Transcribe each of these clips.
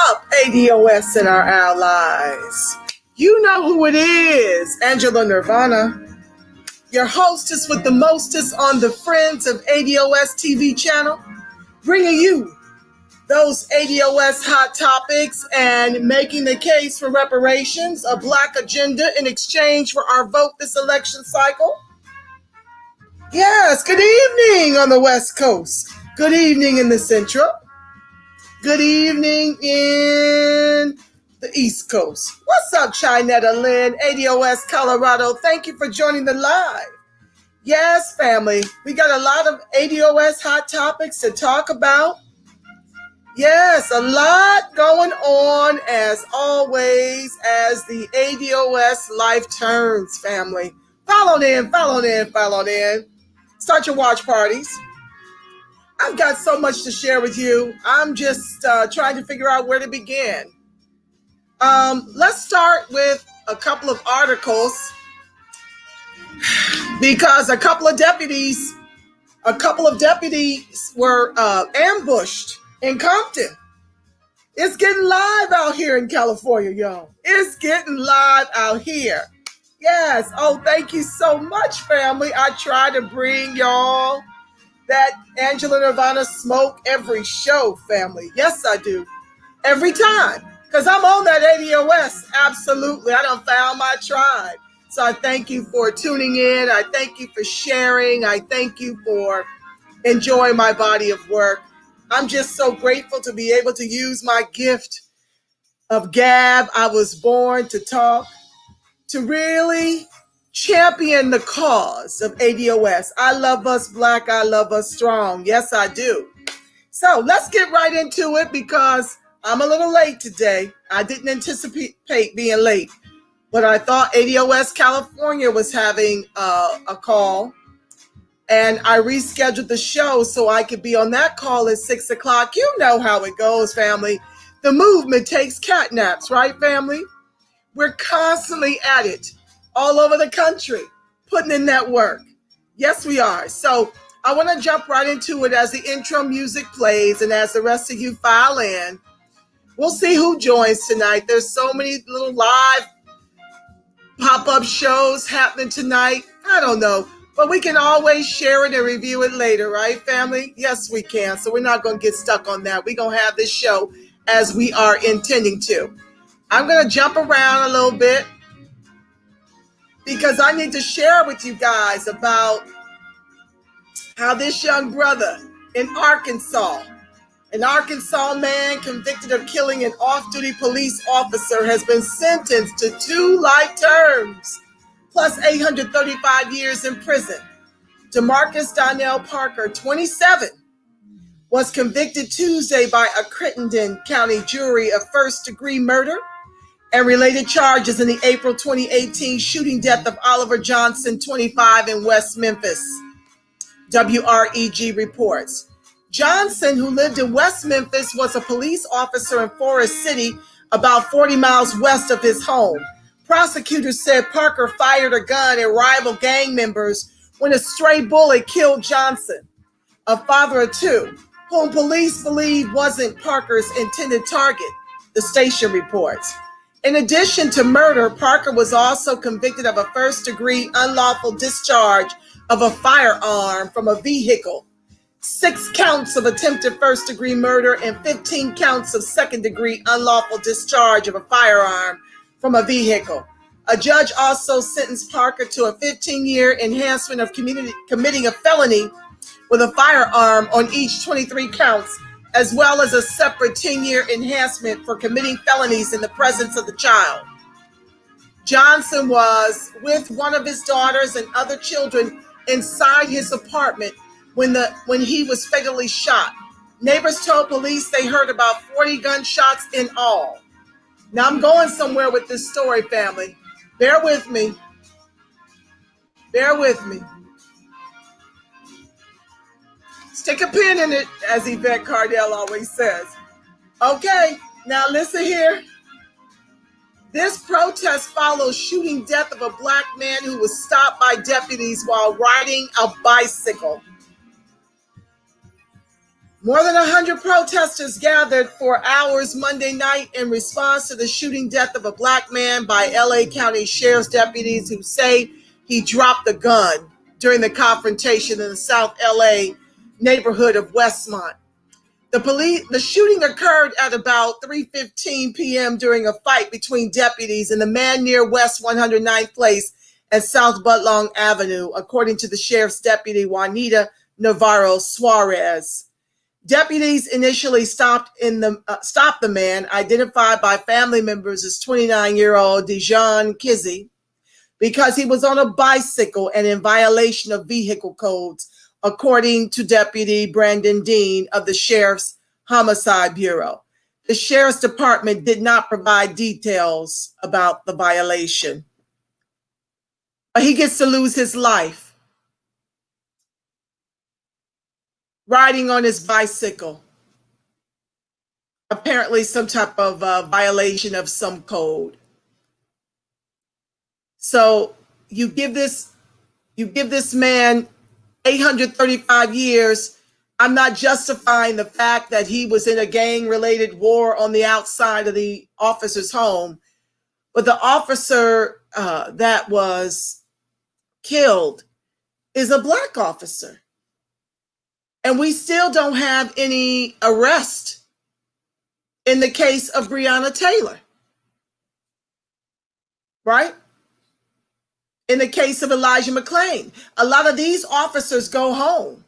up, ADOS and our allies? You know who it is, Angela Nirvana, your hostess with the mostest on the Friends of ADOS TV channel, bringing you those ADOS hot topics and making the case for reparations, a Black agenda in exchange for our vote this election cycle. Yes, good evening on the West Coast. Good evening in the Central. Good evening in the East Coast. What's up, Chinetta Lynn, ADOS Colorado? Thank you for joining the live. Yes, family, we got a lot of ADOS hot topics to talk about. Yes, a lot going on as always as the ADOS life turns, family. Follow in. Start your watch parties. I've got so much to share with you. I'm just trying to figure out where to begin. Let's start with a couple of articles because a couple of deputies were ambushed in Compton. It's getting live out here in California, y'all. It's getting live out here. Yes. Oh, thank you so much, family. I try to bring y'all that Angela Nirvana smoke every show, family. Yes, I do. Every time. Because I'm on that ADOS. Absolutely. I done found my tribe. So I thank you for tuning in. I thank you for sharing. I thank you for enjoying my body of work. I'm just so grateful to be able to use my gift of gab. I was born to talk, to really champion the cause of ADOS. I love us Black. I love us strong. Yes, I do. So let's get right into it because I'm a little late today. I didn't anticipate being late, but I thought ADOS California was having a call. And I rescheduled the show so I could be on that call at 6 o'clock. You know how it goes, family. The movement takes catnaps, right, family? We're constantly at it all over the country, putting in that work. Yes, we are. So I want to jump right into it as the intro music plays and as the rest of you file in. We'll see who joins tonight. There's so many little live pop-up shows happening tonight. I don't know. But we can always share it and review it later, right, family? Yes, we can. So we're not going to get stuck on that. We're going to have this show as we are intending to. I'm going to jump around a little bit because I need to share with you guys about how this young brother in Arkansas, an Arkansas man convicted of killing an off-duty police officer, has been sentenced to 2 life terms. Plus 835 years in prison. DeMarcus Donnell Parker, 27, was convicted Tuesday by a Crittenden County jury of first-degree murder and related charges in the April 2018 shooting death of Oliver Johnson, 25, in West Memphis. WREG reports. Johnson, who lived in West Memphis, was a police officer in Forest City, about 40 miles west of his home. Prosecutors said Parker fired a gun at rival gang members when a stray bullet killed Johnson, a father of 2, whom police believe wasn't Parker's intended target, the station reports. In addition to murder, Parker was also convicted of a first-degree unlawful discharge of a firearm from a vehicle, 6 counts of attempted first-degree murder, and 15 counts of second-degree unlawful discharge of a firearm from a vehicle. A judge also sentenced Parker to a 15-year enhancement of committing a felony with a firearm on each 23 counts, as well as a separate 10-year enhancement for committing felonies in the presence of the child. Johnson was with one of his daughters and other children inside his apartment when he was fatally shot. Neighbors told police they heard about 40 gunshots in all. Now, I'm going somewhere with this story, family. Bear with me. Stick a pin in it, as Yvette Cardell always says. Okay, now listen here. This protest follows shooting death of a Black man who was stopped by deputies while riding a bicycle. More than 100 protesters gathered for hours Monday night in response to the shooting death of a black man by LA County Sheriff's deputies who say he dropped the gun during the confrontation in the South LA neighborhood of Westmont. The shooting occurred at about 3:15 p.m. during a fight between deputies and a man near West 109th Place and South Budlong Avenue, according to the sheriff's deputy Juanita Navarro Suarez. Deputies initially stopped the man, identified by family members as 29-year-old Dijon Kizzy, because he was on a bicycle and in violation of vehicle codes, according to Deputy Brandon Dean of the Sheriff's Homicide Bureau. The Sheriff's Department did not provide details about the violation. But he gets to lose his life riding on his bicycle. Apparently some type of violation of some code. So you give this man 835 years. I'm not justifying the fact that he was in a gang-related war on the outside of the officer's home, but the officer that was killed is a black officer. And we still don't have any arrest in the case of Breonna Taylor, right? In the case of Elijah McClain, a lot of these officers go home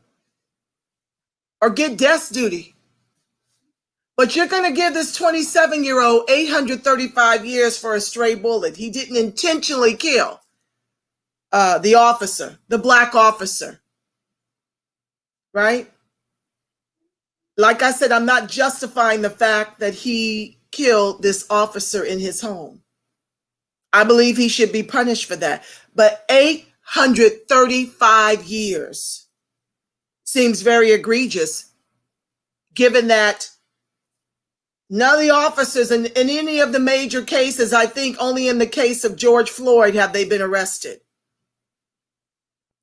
or get desk duty. But you're going to give this 27-year-old 835 years for a stray bullet. He didn't intentionally kill the officer, the black officer, right? Like I said, I'm not justifying the fact that he killed this officer in his home. I believe he should be punished for that. But 835 years seems very egregious, given that none of the officers in any of the major cases, I think only in the case of George Floyd have they been arrested.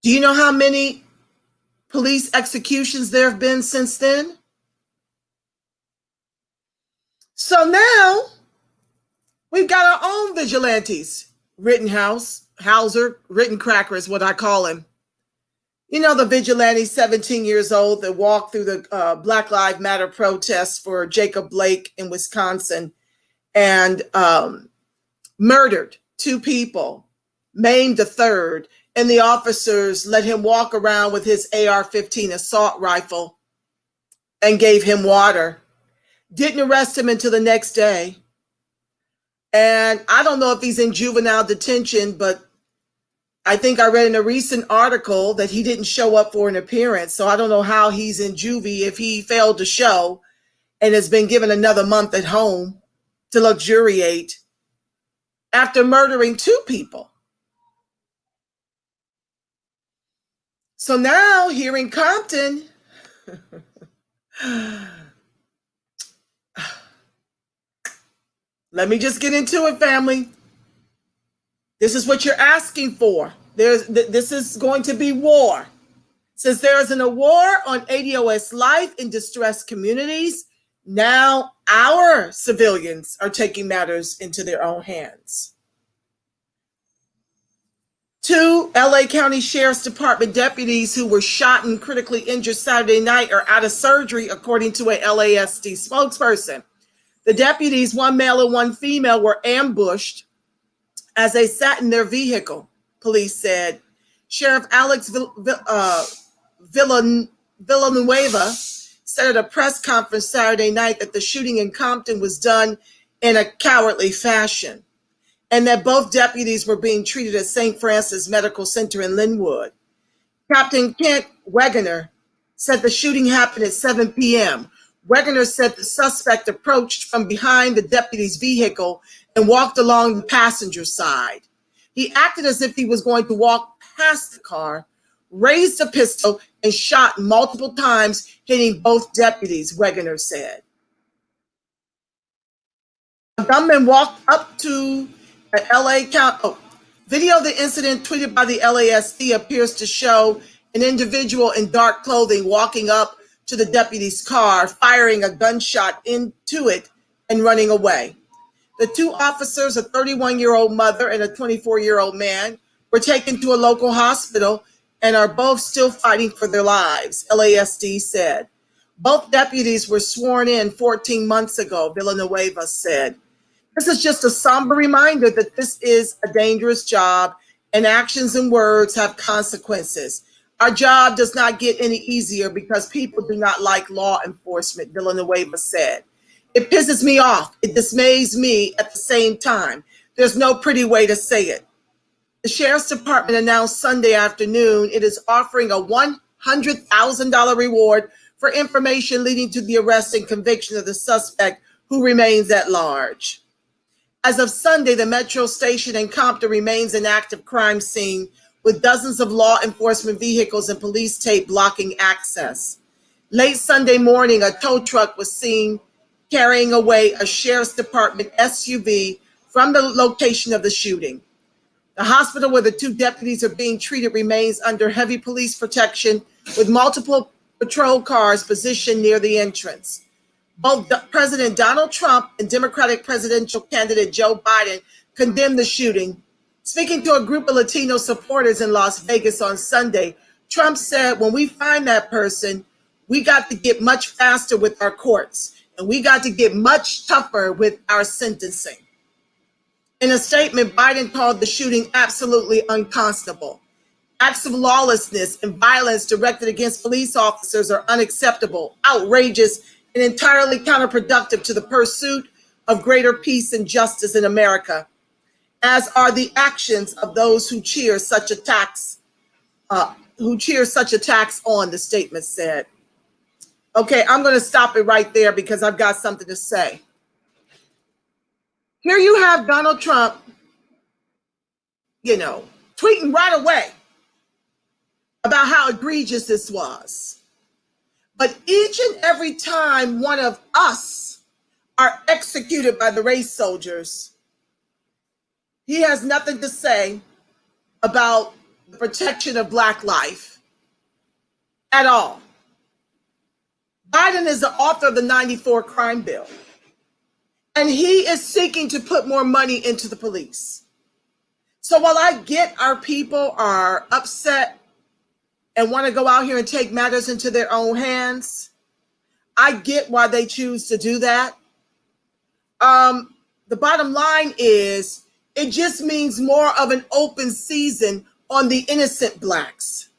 Do you know how many police executions there have been since then? So now we've got our own vigilantes. Hauser, Rittencracker is what I call him. You know, the vigilante, 17 years old, that walked through the Black Lives Matter protests for Jacob Blake in Wisconsin and murdered 2 people, maimed a third, and the officers let him walk around with his AR-15 assault rifle and gave him water. Didn't arrest him until the next day. And I don't know if he's in juvenile detention, but I think I read in a recent article that he didn't show up for an appearance. So I don't know how he's in juvie if he failed to show and has been given another month at home to luxuriate after murdering 2 people. So now here in Compton, let me just get into it, family. This is what you're asking for. This is going to be war. Since there isn't a war on ADOS life in distressed communities, now our civilians are taking matters into their own hands. 2 LA County Sheriff's Department deputies who were shot and critically injured Saturday night are out of surgery, according to a LASD spokesperson. The deputies, 1 male and 1 female, were ambushed as they sat in their vehicle, police said. Sheriff Alex Villanueva said at a press conference Saturday night that the shooting in Compton was done in a cowardly fashion and that both deputies were being treated at St. Francis Medical Center in Linwood. Captain Kent Wegener said the shooting happened at 7 p.m. Wegener said the suspect approached from behind the deputy's vehicle and walked along the passenger side. He acted as if he was going to walk past the car, raised a pistol, and shot multiple times, hitting both deputies, Wegener said. A gunman walked up to an LA County. Video of the incident tweeted by the LASD appears to show an individual in dark clothing walking up to the deputy's car, firing a gunshot into it and running away. The two officers, a 31-year-old mother and a 24-year-old man, were taken to a local hospital and are both still fighting for their lives, LASD said. Both deputies were sworn in 14 months ago, Villanueva said. This is just a somber reminder that this is a dangerous job and actions and words have consequences. Our job does not get any easier because people do not like law enforcement, Villanueva said. It pisses me off. It dismays me at the same time. There's no pretty way to say it. The Sheriff's Department announced Sunday afternoon it is offering a $100,000 reward for information leading to the arrest and conviction of the suspect who remains at large. As of Sunday, the metro station in Compton remains an active crime scene with dozens of law enforcement vehicles and police tape blocking access. Late Sunday morning, a tow truck was seen carrying away a Sheriff's Department SUV from the location of the shooting. The hospital where the two deputies are being treated remains under heavy police protection with multiple patrol cars positioned near the entrance. Both President Donald Trump and Democratic presidential candidate Joe Biden condemned the shooting. Speaking to a group of Latino supporters in Las Vegas on Sunday, Trump said, when we find that person, we got to get much faster with our courts, and we got to get much tougher with our sentencing. In a statement, Biden called the shooting absolutely unconscionable. Acts of lawlessness and violence directed against police officers are unacceptable, outrageous, and entirely counterproductive to the pursuit of greater peace and justice in America, as are the actions of those who cheer such attacks on, the statement said. Okay, I'm going to stop it right there because I've got something to say. Here you have Donald Trump, tweeting right away about how egregious this was. But each and every time one of us are executed by the race soldiers, he has nothing to say about the protection of Black life at all. Biden is the author of the 94 crime bill, and he is seeking to put more money into the police. So while I get our people are upset and want to go out here and take matters into their own hands, I get why they choose to do that. The bottom line is it just means more of an open season on the innocent Blacks.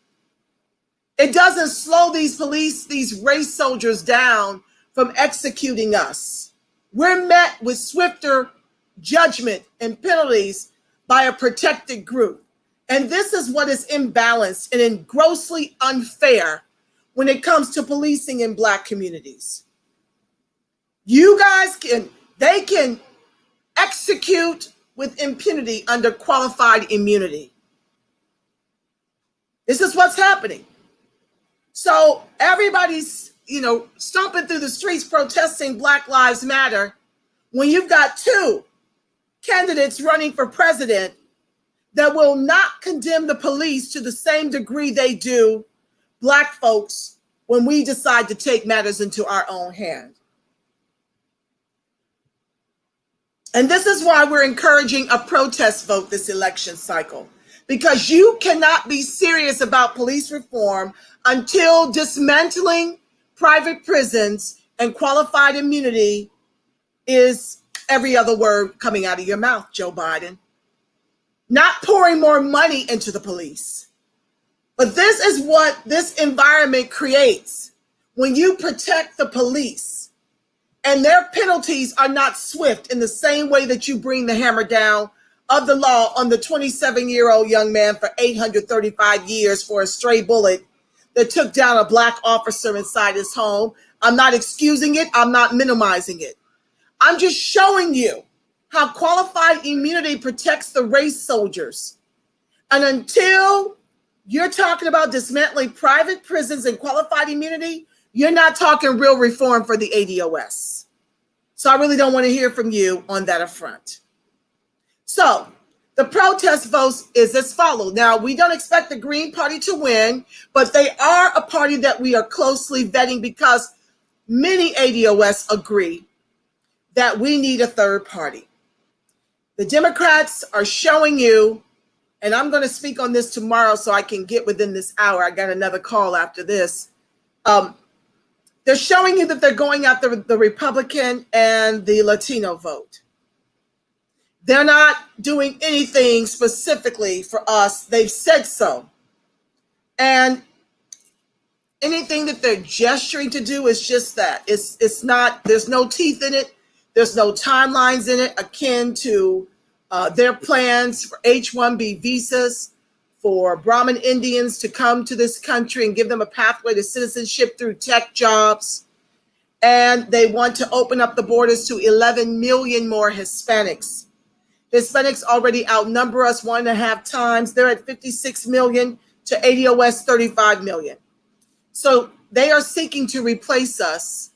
It doesn't slow these race soldiers down from executing us. We're met with swifter judgment and penalties by a protected group. And this is what is imbalanced and grossly unfair when it comes to policing in Black communities. They can execute with impunity under qualified immunity. This is what's happening. So everybody's, stomping through the streets protesting Black Lives Matter when you've got two candidates running for president that will not condemn the police to the same degree they do Black folks when we decide to take matters into our own hand. And this is why we're encouraging a protest vote this election cycle, because you cannot be serious about police reform until dismantling private prisons and qualified immunity is every other word coming out of your mouth, Joe Biden. Not pouring more money into the police. But this is what this environment creates when you protect the police and their penalties are not swift in the same way that you bring the hammer down of the law on the 27-year-old young man for 835 years for a stray bullet that took down a Black officer inside his home. I'm not excusing it. I'm not minimizing it. I'm just showing you how qualified immunity protects the race soldiers. And until you're talking about dismantling private prisons and qualified immunity, you're not talking real reform for the ADOS. So I really don't want to hear from you on that affront. So The protest votes is as follows. Now, we don't expect the Green Party to win, but they are a party that we are closely vetting because many ADOS agree that we need a third party. The Democrats are showing you, and I'm going to speak on this tomorrow so I can get within this hour. I got another call after this. They're showing you that they're going after the Republican and the Latino vote. They're not doing anything specifically for us. They've said so. And anything that they're gesturing to do is just that. It's not, there's no teeth in it. There's no timelines in it akin to their plans for H-1B visas for Brahmin Indians to come to this country and give them a pathway to citizenship through tech jobs. And they want to open up the borders to 11 million more Hispanics. Hispanics already outnumber us 1.5 times. They're at 56 million to ADOS 35 million. So they are seeking to replace us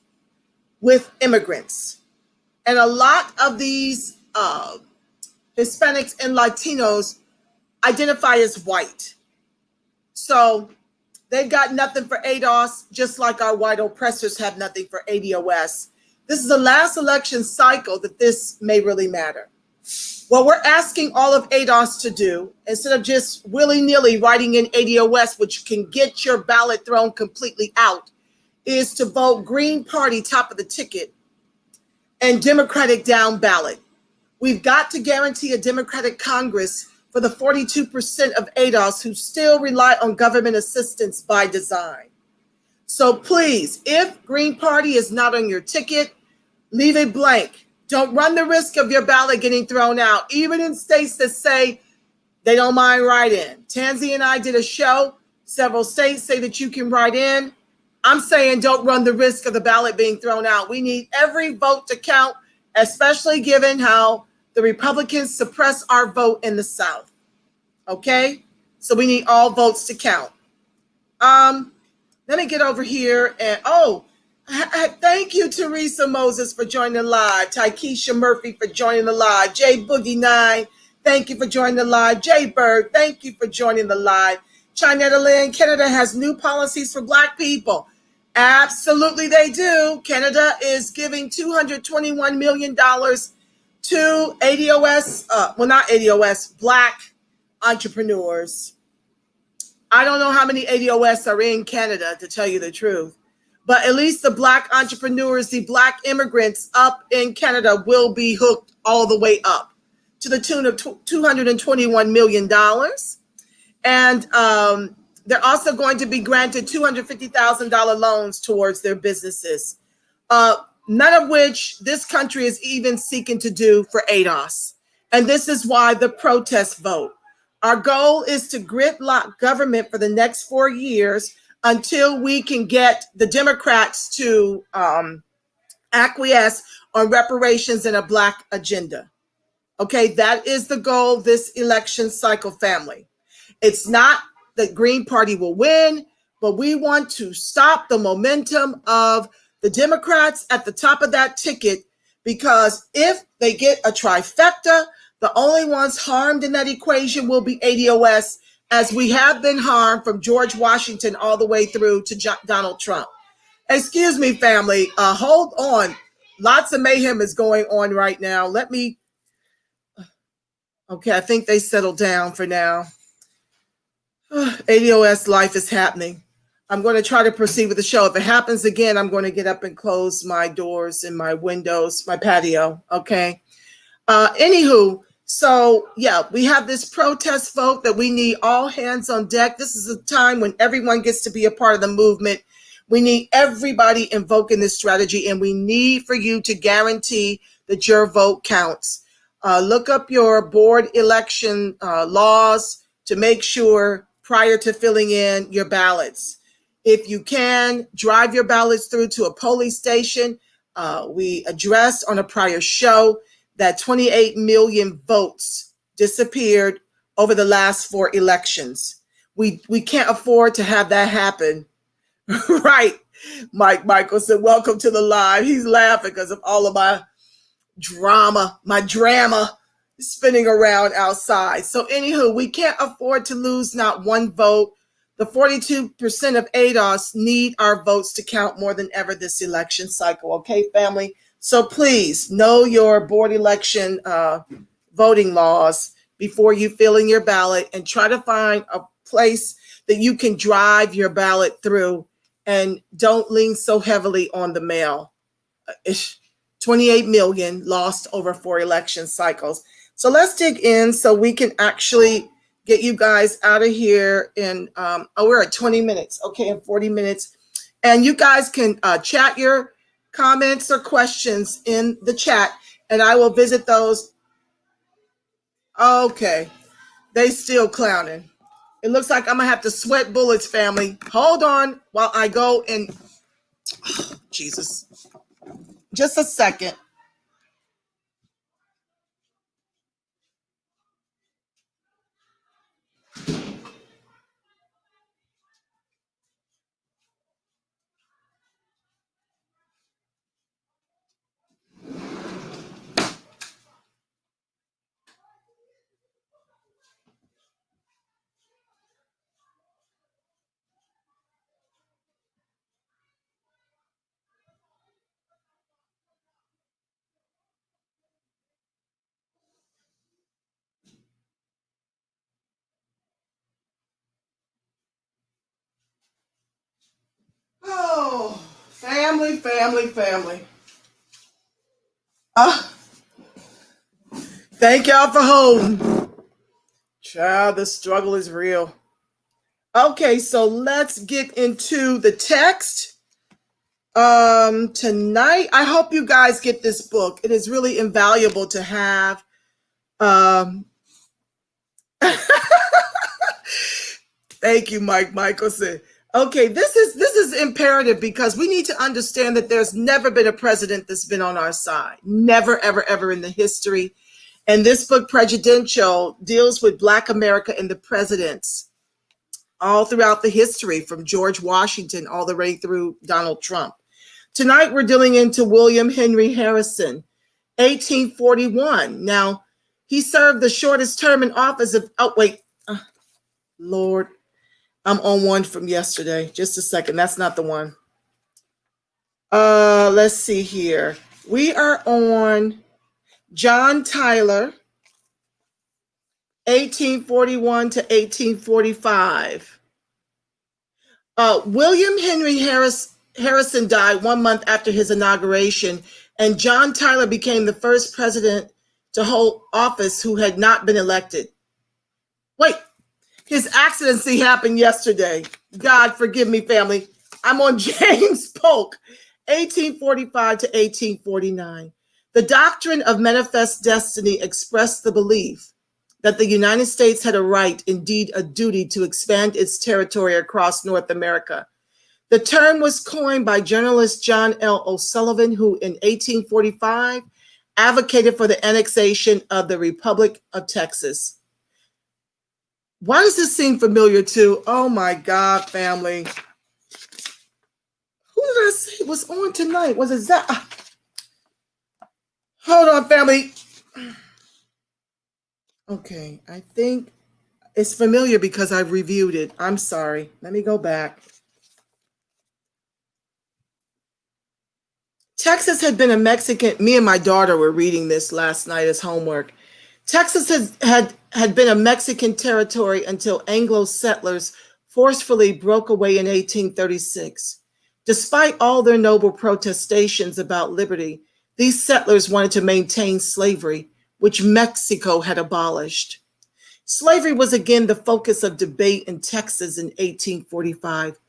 with immigrants. And a lot of these Hispanics and Latinos identify as white. So they've got nothing for ADOS, just like our white oppressors have nothing for ADOS. This is the last election cycle that this may really matter. What we're asking all of ADOS to do, instead of just willy-nilly writing in ADOS, which can get your ballot thrown completely out, is to vote Green Party top of the ticket and Democratic down ballot. We've got to guarantee a Democratic Congress for the 42% of ADOS who still rely on government assistance by design. So please, if Green Party is not on your ticket, leave it blank. Don't run the risk of your ballot getting thrown out, even in states that say they don't mind write-in. Tansy and I did a show. Several states say that you can write in. I'm saying don't run the risk of the ballot being thrown out. We need every vote to count, especially given how the Republicans suppress our vote in the South. Okay? So we need all votes to count. Let me get over here and, thank you, Teresa Moses, for joining the live. Tykeisha Murphy for joining the live. J Boogie 9, thank you for joining the live. J Bird, thank you for joining the live. Chinetta Lynn, Canada has new policies for Black people. Absolutely they do. Canada is giving $221 million to ADOS, not ADOS, Black entrepreneurs. I don't know how many ADOS are in Canada, to tell you the truth. But at least the Black entrepreneurs, the Black immigrants up in Canada will be hooked all the way up to the tune of $221 million. And they're also going to be granted $250,000 loans towards their businesses, none of which this country is even seeking to do for ADOS. And this is why the protest vote. Our goal is to gridlock government for the next 4 years until we can get the Democrats to acquiesce on reparations and a Black agenda. Okay, that is the goal this election cycle, family. It's not that Green Party will win, but we want to stop the momentum of the Democrats at the top of that ticket, because if they get a trifecta, the only ones harmed in that equation will be ADOS, as we have been harmed from George Washington all the way through to Donald Trump. Excuse me, family. Hold on. Lots of mayhem is going on right now. Okay, I think they settled down for now. ADOS life is happening. I'm going to try to proceed with the show. If it happens again, I'm going to get up and close my doors and my windows, my patio. Okay. Anywho, so yeah, we have this protest vote that we need all hands on deck. This is a time when everyone gets to be a part of the movement. We need everybody invoking this strategy, and we need for you to guarantee that your vote counts. Look up your board election laws to make sure prior to filling in your ballots. If you can, drive your ballots through to a polling station. We addressed on a prior show that 28 million votes disappeared over the last 4 elections. We can't afford to have that happen. Right. Michael said, welcome to the live. He's laughing because of all of my drama. spinning around outside. So anywho, we can't afford to lose not one vote. The 42% of ADOS need our votes to count more than ever this election cycle. Okay, family? So please know your board election voting laws before you fill in your ballot, and try to find a place that you can drive your ballot through, and don't lean so heavily on the mail. 28 million lost over 4 election cycles. So let's dig in so we can actually get you guys out of here in, we're at 20 minutes, okay, in 40 minutes. And you guys can chat your comments or questions in the chat, and I will visit those. Okay, they still clowning. It looks like I'm gonna have to sweat bullets, family. Hold on while I go and, Jesus, just a second. Oh, family. Thank y'all for holding. Child, the struggle is real. Okay, so let's get into the text. Tonight, I hope you guys get this book. It is really invaluable to have. Thank you, Mike Michelson. Okay, this is imperative because we need to understand that there's never been a president that's been on our side. Never, ever, ever in the history. And this book, Prejudential, deals with Black America and the presidents all throughout the history, from George Washington all the way through Donald Trump. Tonight, we're dealing into William Henry Harrison, 1841. Now, he served the shortest term in office of, Lord, I'm on one from yesterday. Just a second. That's not the one. Let's see here. We are on John Tyler, 1841 to 1845. William Henry Harrison died 1 month after his inauguration, and John Tyler became the first president to hold office who had not been elected. Wait, his accidency happened yesterday. God forgive me, family. I'm on James Polk, 1845 to 1849. The doctrine of manifest destiny expressed the belief that the United States had a right, indeed a duty, to expand its territory across North America. The term was coined by journalist John L. O'Sullivan, who in 1845 advocated for the annexation of the Republic of Texas. Why does this seem familiar to? Oh my God, family. Who did I say was on tonight? Was it Zach? Hold on, family. Okay, I think it's familiar because I've reviewed it. I'm sorry. Let me go back. Texas had been a Mexican. Me and my daughter were reading this last night as homework. Texas had been a Mexican territory until Anglo settlers forcefully broke away in 1836. Despite all their noble protestations about liberty, these settlers wanted to maintain slavery, which Mexico had abolished. Slavery was again the focus of debate in Texas in 1845.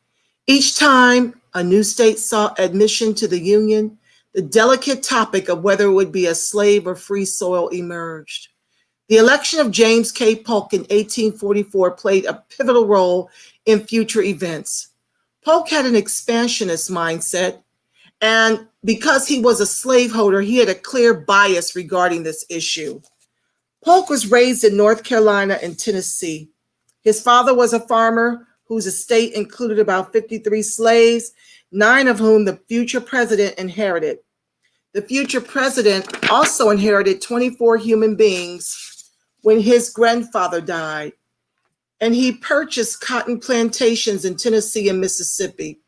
Each time a new state sought admission to the Union, the delicate topic of whether it would be a slave or free soil emerged. The election of James K. Polk in 1844 played a pivotal role in future events. Polk had an expansionist mindset, and because he was a slaveholder, he had a clear bias regarding this issue. Polk was raised in North Carolina and Tennessee. His father was a farmer whose estate included about 53 slaves, 9 of whom the future president inherited. The future president also inherited 24 human beings when his grandfather died, and he purchased cotton plantations in Tennessee and Mississippi.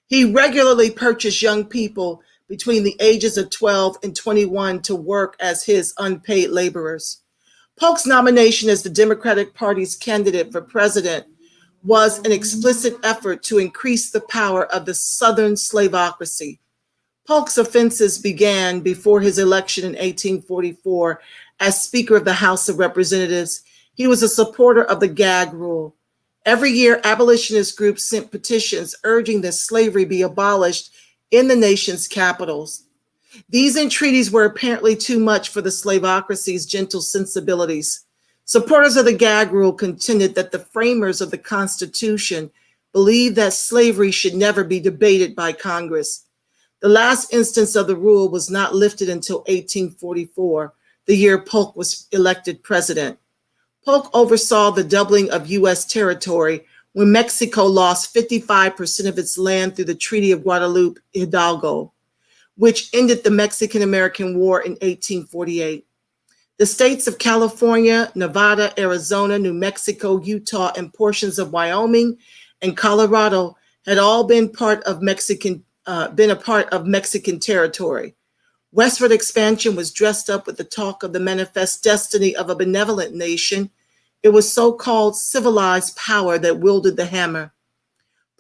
He regularly purchased young people between the ages of 12 and 21 to work as his unpaid laborers. Polk's nomination as the Democratic Party's candidate for president was an explicit effort to increase the power of the Southern slaveocracy. Polk's offenses began before his election in 1844 as Speaker of the House of Representatives. He was a supporter of the gag rule. Every year, abolitionist groups sent petitions urging that slavery be abolished in the nation's capitals. These entreaties were apparently too much for the slaveocracy's gentle sensibilities. Supporters of the gag rule contended that the framers of the Constitution believed that slavery should never be debated by Congress. The last instance of the rule was not lifted until 1844, the year Polk was elected president. Polk oversaw the doubling of U.S. territory when Mexico lost 55% of its land through the Treaty of Guadalupe Hidalgo, which ended the Mexican-American War in 1848. The states of California, Nevada, Arizona, New Mexico, Utah, and portions of Wyoming and Colorado had all been a part of Mexican territory. Westward expansion was dressed up with the talk of the manifest destiny of a benevolent nation. It was so-called civilized power that wielded the hammer.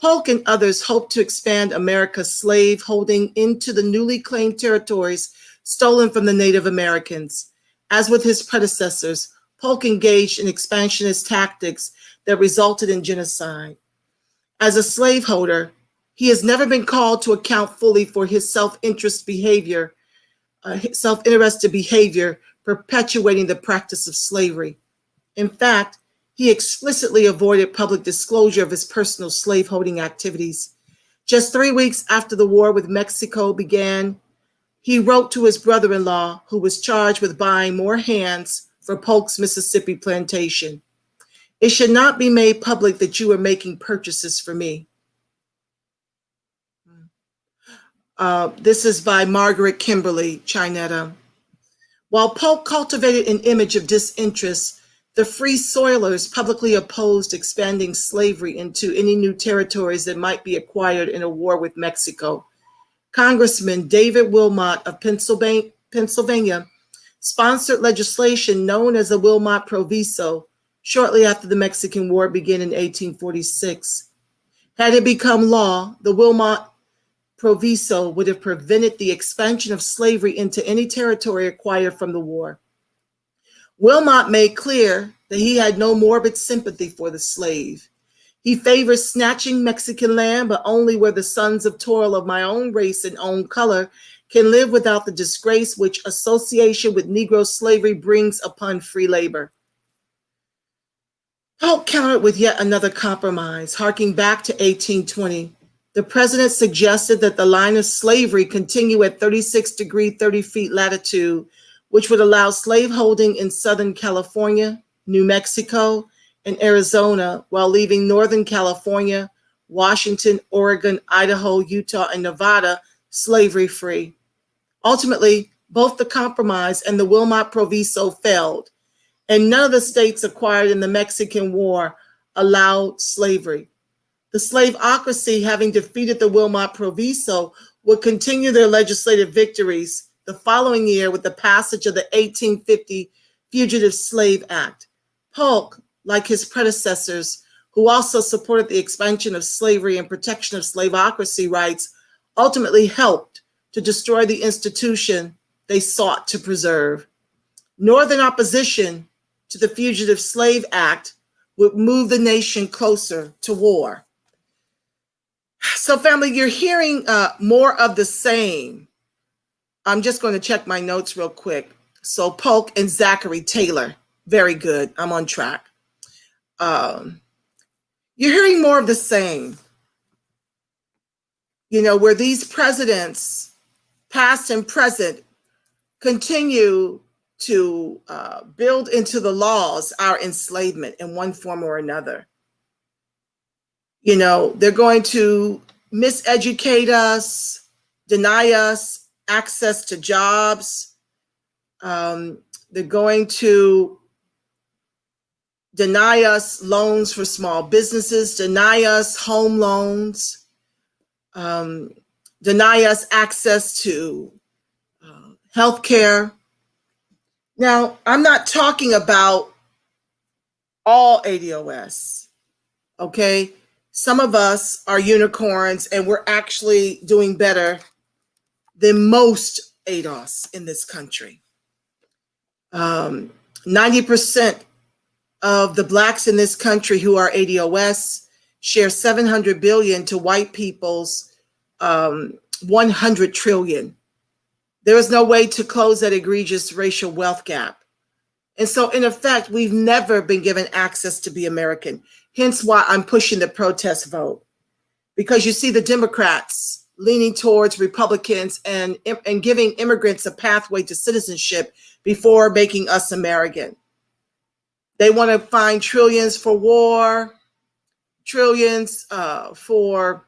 Polk and others hoped to expand America's slave holding into the newly claimed territories stolen from the Native Americans. As with his predecessors, Polk engaged in expansionist tactics that resulted in genocide. As a slaveholder, he has never been called to account fully for his self-interested behavior perpetuating the practice of slavery. In fact, he explicitly avoided public disclosure of his personal slaveholding activities. Just 3 weeks after the war with Mexico began, he wrote to his brother-in-law, who was charged with buying more hands for Polk's Mississippi plantation. "It should not be made public that you are making purchases for me." This is by Margaret Kimberley, Chinetta. While Polk cultivated an image of disinterest, the Free Soilers publicly opposed expanding slavery into any new territories that might be acquired in a war with Mexico. Congressman David Wilmot of Pennsylvania sponsored legislation known as the Wilmot Proviso shortly after the Mexican War began in 1846. Had it become law, the Wilmot Proviso would have prevented the expansion of slavery into any territory acquired from the war. Wilmot made clear that he had no morbid sympathy for the slave. He favored snatching Mexican land, but only where the sons of toil of my own race and own color can live without the disgrace which association with Negro slavery brings upon free labor. Polk countered with yet another compromise, harking back to 1820. The president suggested that the line of slavery continue at 36 degrees 30 feet latitude, which would allow slaveholding in Southern California, New Mexico, and Arizona, while leaving Northern California, Washington, Oregon, Idaho, Utah, and Nevada slavery-free. Ultimately, both the compromise and the Wilmot Proviso failed, and none of the states acquired in the Mexican War allowed slavery. The slaveocracy, having defeated the Wilmot Proviso, would continue their legislative victories the following year with the passage of the 1850 Fugitive Slave Act. Polk, like his predecessors, who also supported the expansion of slavery and protection of slaveocracy rights, ultimately helped to destroy the institution they sought to preserve. Northern opposition to the Fugitive Slave Act would move the nation closer to war. So, family, you're hearing more of the same. I'm just going to check my notes real quick. So, Polk and Zachary Taylor. Very good. I'm on track. You're hearing more of the same. You know, where these presidents, past and present, continue to build into the laws our enslavement in one form or another. You know, they're going to miseducate us, deny us access to jobs. They're going to deny us loans for small businesses, deny us home loans, deny us access to health care. Now, I'm not talking about all ADOS, okay? Some of us are unicorns and we're actually doing better than most ADOS in this country. 90% of the Blacks in this country who are ADOS share $700 billion to white people's $100 trillion. There is no way to close that egregious racial wealth gap. And so, in effect, we've never been given access to be American. Hence why I'm pushing the protest vote. Because you see the Democrats leaning towards Republicans and giving immigrants a pathway to citizenship before making us American. They want to find trillions for war, trillions for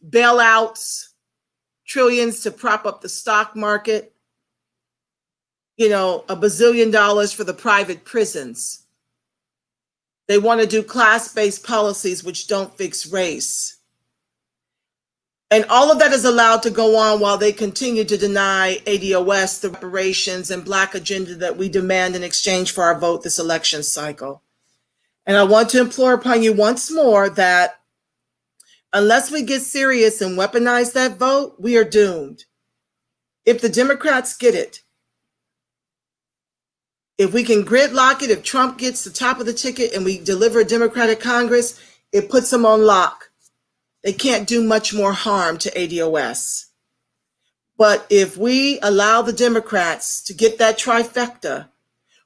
bailouts, trillions to prop up the stock market, you know, $1 bazillion for the private prisons. They want to do class-based policies which don't fix race. And all of that is allowed to go on while they continue to deny ADOS the reparations and Black agenda that we demand in exchange for our vote this election cycle. And I want to implore upon you once more that unless we get serious and weaponize that vote, we are doomed. If the Democrats get it, if we can gridlock it, if Trump gets the top of the ticket and we deliver a Democratic Congress, it puts them on lock. They can't do much more harm to ADOS. But if we allow the Democrats to get that trifecta,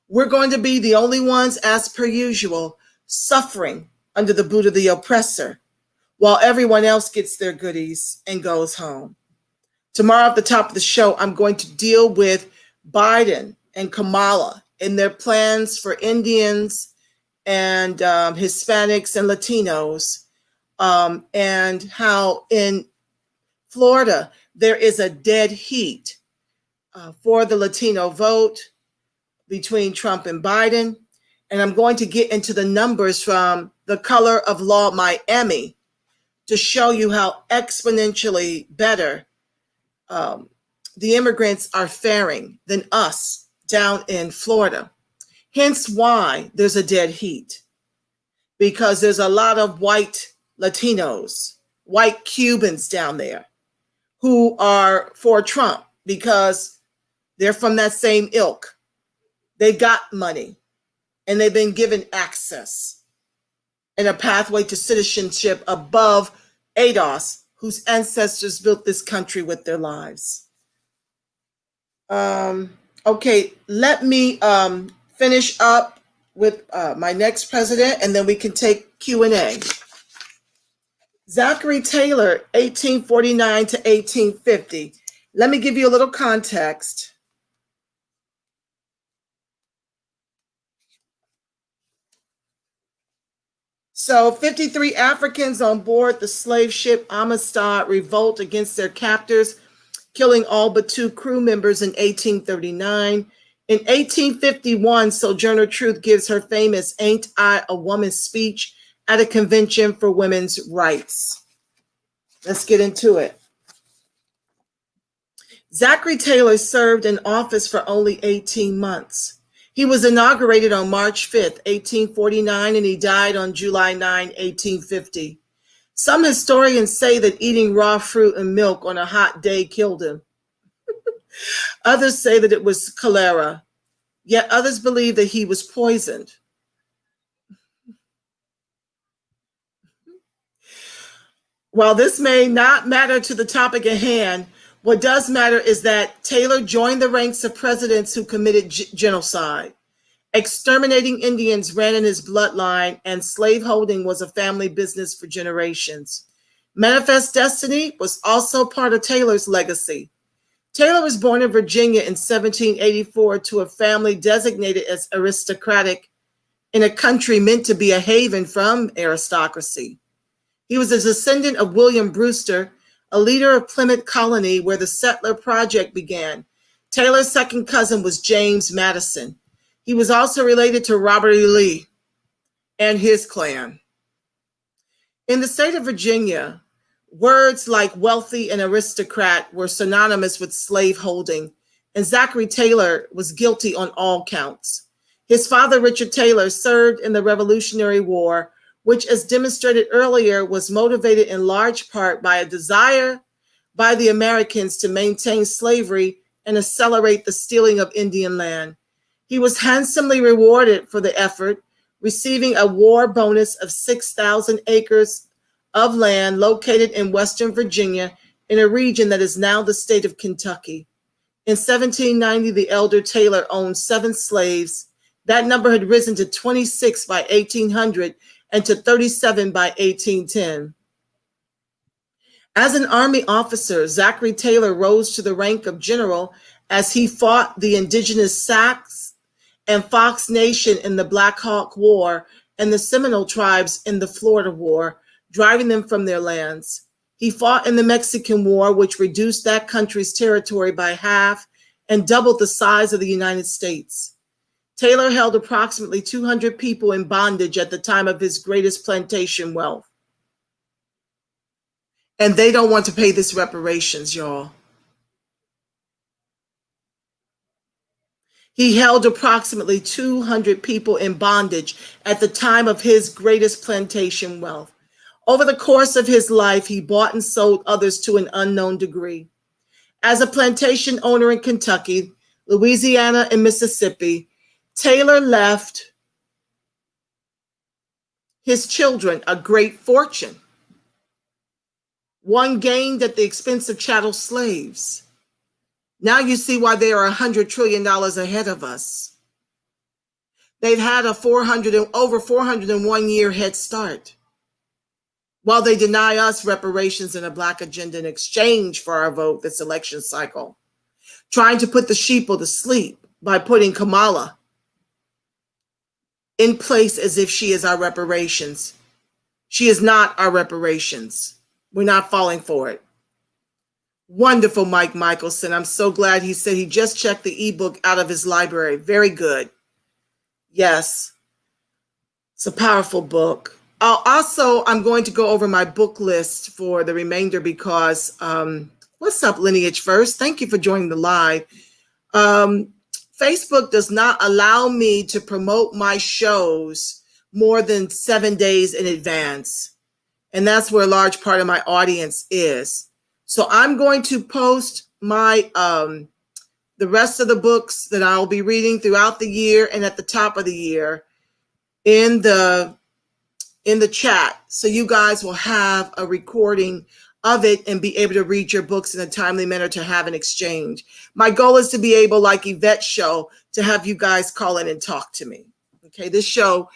we're going to be the only ones, as per usual, suffering under the boot of the oppressor, while everyone else gets their goodies and goes home. Tomorrow at the top of the show, I'm going to deal with Biden and Kamala and their plans for Indians and Hispanics and Latinos, and how in Florida there is a dead heat for the Latino vote between Trump and Biden. And I'm going to get into the numbers from the Color of Law Miami to show you how exponentially better the immigrants are faring than us down in Florida. Hence why there's a dead heat, because there's a lot of white Latinos, white Cubans down there who are for Trump because they're from that same ilk. They got money and they've been given access and a pathway to citizenship above ADOS, whose ancestors built this country with their lives. Okay, let me finish up with my next president, and then we can take Q&A. Zachary Taylor, 1849 to 1850. Let me give you a little context. So 53 Africans on board the slave ship Amistad revolt against their captors, killing all but 2 crew members in 1839. In 1851, Sojourner Truth gives her famous "Ain't I a Woman" speech at a convention for women's rights. Let's get into it. Zachary Taylor served in office for only 18 months. He was inaugurated on March 5th, 1849, and he died on July 9, 1850. Some historians say that eating raw fruit and milk on a hot day killed him. Others say that it was cholera, yet others believe that he was poisoned. While this may not matter to the topic at hand, what does matter is that Taylor joined the ranks of presidents who committed genocide. Exterminating Indians ran in his bloodline, and slaveholding was a family business for generations. Manifest Destiny was also part of Taylor's legacy. Taylor was born in Virginia in 1784 to a family designated as aristocratic in a country meant to be a haven from aristocracy. He was a descendant of William Brewster, a leader of Plymouth Colony where the settler project began. Taylor's second cousin was James Madison. He was also related to Robert E. Lee and his clan. In the state of Virginia, words like wealthy and aristocrat were synonymous with slaveholding, and Zachary Taylor was guilty on all counts. His father, Richard Taylor, served in the Revolutionary War, which, as demonstrated earlier, was motivated in large part by a desire by the Americans to maintain slavery and accelerate the stealing of Indian land. He was handsomely rewarded for the effort, receiving a war bonus of 6,000 acres of land located in Western Virginia in a region that is now the state of Kentucky. In 1790, the elder Taylor owned 7 slaves. That number had risen to 26 by 1800 and to 37 by 1810. As an Army officer, Zachary Taylor rose to the rank of general as he fought the indigenous Sacs and Fox Nation in the Black Hawk War and the Seminole tribes in the Florida War, driving them from their lands. He fought in the Mexican War, which reduced that country's territory by half and doubled the size of the United States. Taylor held approximately 200 people in bondage at the time of his greatest plantation wealth. And they don't want to pay this reparations, y'all. He held approximately 200 people in bondage at the time of his greatest plantation wealth. Over the course of his life, he bought and sold others to an unknown degree. As a plantation owner in Kentucky, Louisiana, and Mississippi, Taylor left his children a great fortune, one gained at the expense of chattel slaves. Now you see why they are $100 trillion ahead of us. They've had over 401 year head start. While they deny us reparations and a Black agenda in exchange for our vote this election cycle, trying to put the sheeple to sleep by putting Kamala in place as if she is our reparations. She is not our reparations. We're not falling for it. Wonderful, Mike Michelson. I'm so glad he said he just checked the ebook out of his library. Very good. Yes, it's a powerful book. I'm going to go over my book list for the remainder because, what's up, Lineage First? Thank you for joining the live. Facebook does not allow me to promote my shows more than 7 days in advance. And that's where a large part of my audience is. So I'm going to post my the rest of the books that I'll be reading throughout the year and at the top of the year in the chat, so you guys will have a recording of it and be able to read your books in a timely manner to have an exchange. My goal is to be able, like Yvette's show, to have you guys call in and talk to me. Okay, this show,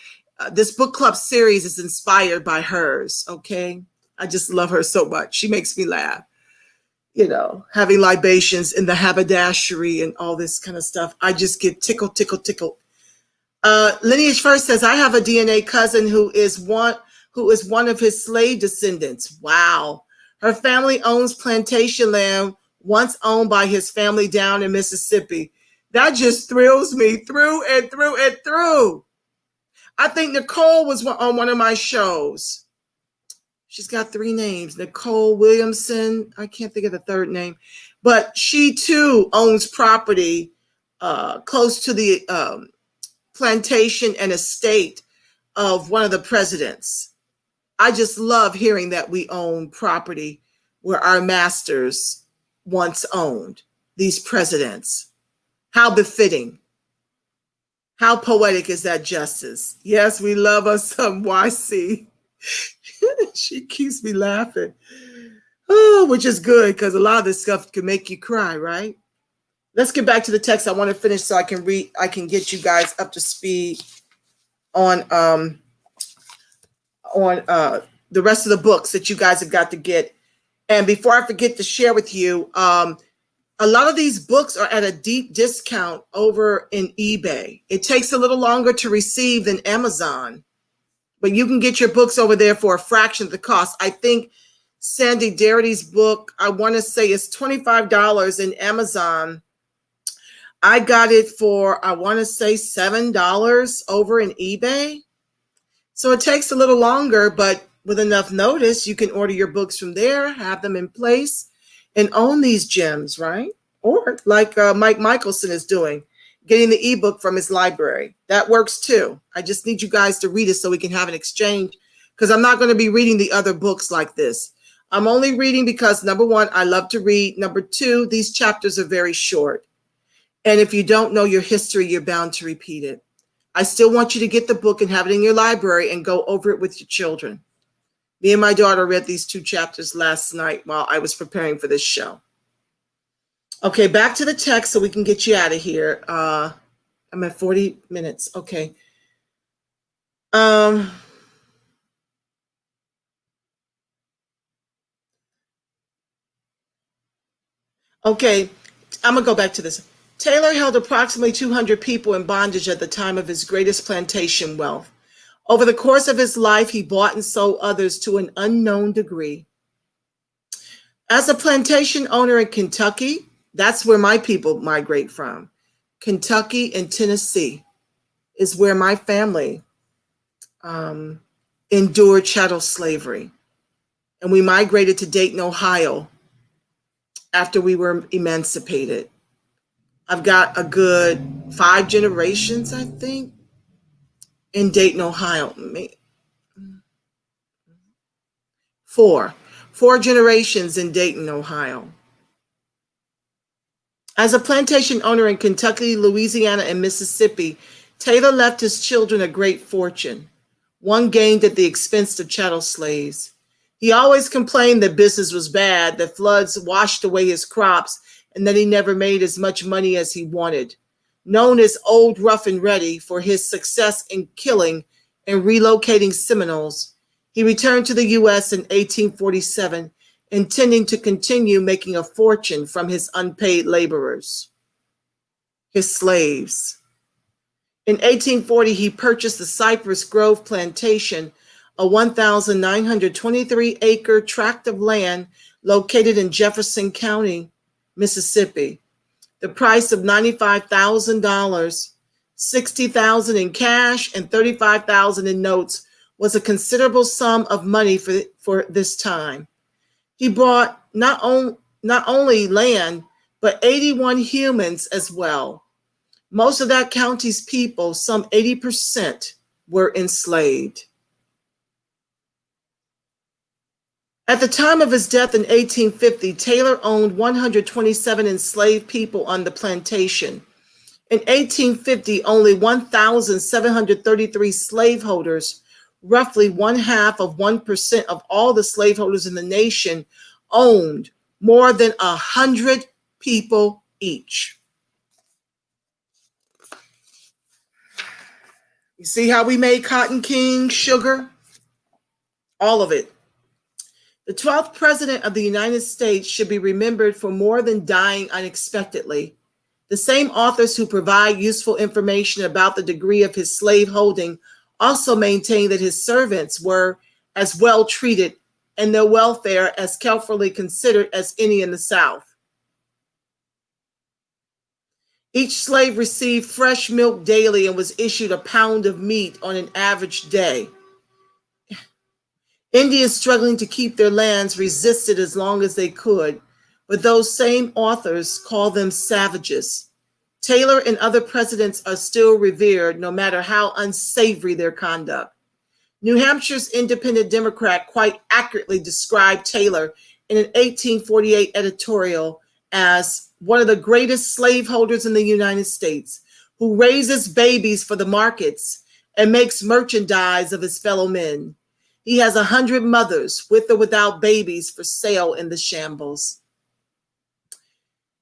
this book club series is inspired by hers. Okay, I just love her so much. She makes me laugh. You know, having libations in the haberdashery and all this kind of stuff. I just get tickled. Lineage First says, I have a DNA cousin who is one of his slave descendants. Wow. Her family owns plantation land once owned by his family down in Mississippi. That just thrills me through and through and through. I think Nicole was on one of my shows. She's got 3 names. Nicole Williamson. I can't think of the third name. But she too owns property close to the plantation and estate of one of the presidents. I just love hearing that we own property where our masters once owned, these presidents. How befitting. How poetic is that justice? Yes, we love us some YC. She keeps me laughing. Oh, which is good because a lot of this stuff can make you cry, right? Let's get back to the text. I want to finish so I can get you guys up to speed on the rest of the books that you guys have got to get. And before I forget to share with you, a lot of these books are at a deep discount over in eBay. It takes a little longer to receive than Amazon, but you can get your books over there for a fraction of the cost. I think Sandy Darity's book. I want to say it's $25 in Amazon. I got it for, I want to say $7 over in eBay. So it takes a little longer, but with enough notice, you can order your books from there, have them in place, and own these gems, right? Or like Mike Michelson is doing, getting the ebook from his library. That works too. I just need you guys to read it so we can have an exchange, because I'm not going to be reading the other books like this. I'm only reading because, number one, I love to read. Number two, these chapters are very short. And if you don't know your history, you're bound to repeat it. I still want you to get the book and have it in your library and go over it with your children. Me and my daughter read these 2 chapters last night while I was preparing for this show. Okay, back to the text so we can get you out of here. I'm at 40 minutes. Okay. Okay, I'm going to go back to this. Taylor held approximately 200 people in bondage at the time of his greatest plantation wealth. Over the course of his life, he bought and sold others to an unknown degree. As a plantation owner in Kentucky, that's where my people migrate from. Kentucky and Tennessee is where my family endured chattel slavery. And we migrated to Dayton, Ohio after we were emancipated. I've got a good 5 generations, I think, in Dayton, Ohio. 4 generations in Dayton, Ohio. As a plantation owner in Kentucky, Louisiana, and Mississippi, Taylor left his children a great fortune, one gained at the expense of chattel slaves. He always complained that business was bad, that floods washed away his crops, and that he never made as much money as he wanted. Known as Old Rough and Ready for his success in killing and relocating Seminoles, he returned to the U.S. in 1847, intending to continue making a fortune from his unpaid laborers, his slaves. In 1840, he purchased the Cypress Grove Plantation, a 1,923-acre tract of land located in Jefferson County, Mississippi. The price of $95,000, $60,000 in cash, and $35,000 in notes was a considerable sum of money for this time. He bought not only land, but 81 humans as well. Most of that county's people, some 80%, were enslaved. At the time of his death in 1850, Taylor owned 127 enslaved people on the plantation. In 1850, only 1,733 slaveholders, roughly 0.5% of all the slaveholders in the nation, owned more than 100 people each. You see how we made cotton king, sugar? All of it. The 12th president of the United States should be remembered for more than dying unexpectedly. The same authors who provide useful information about the degree of his slaveholding also maintain that his servants were as well treated and their welfare as carefully considered as any in the South. Each slave received fresh milk daily and was issued a pound of meat on an average day. Indians struggling to keep their lands resisted as long as they could, but those same authors call them savages. Taylor and other presidents are still revered, no matter how unsavory their conduct. New Hampshire's Independent Democrat quite accurately described Taylor in an 1848 editorial as one of the greatest slaveholders in the United States, who raises babies for the markets and makes merchandise of his fellow men. He has 100 mothers, with or without babies, for sale in the shambles.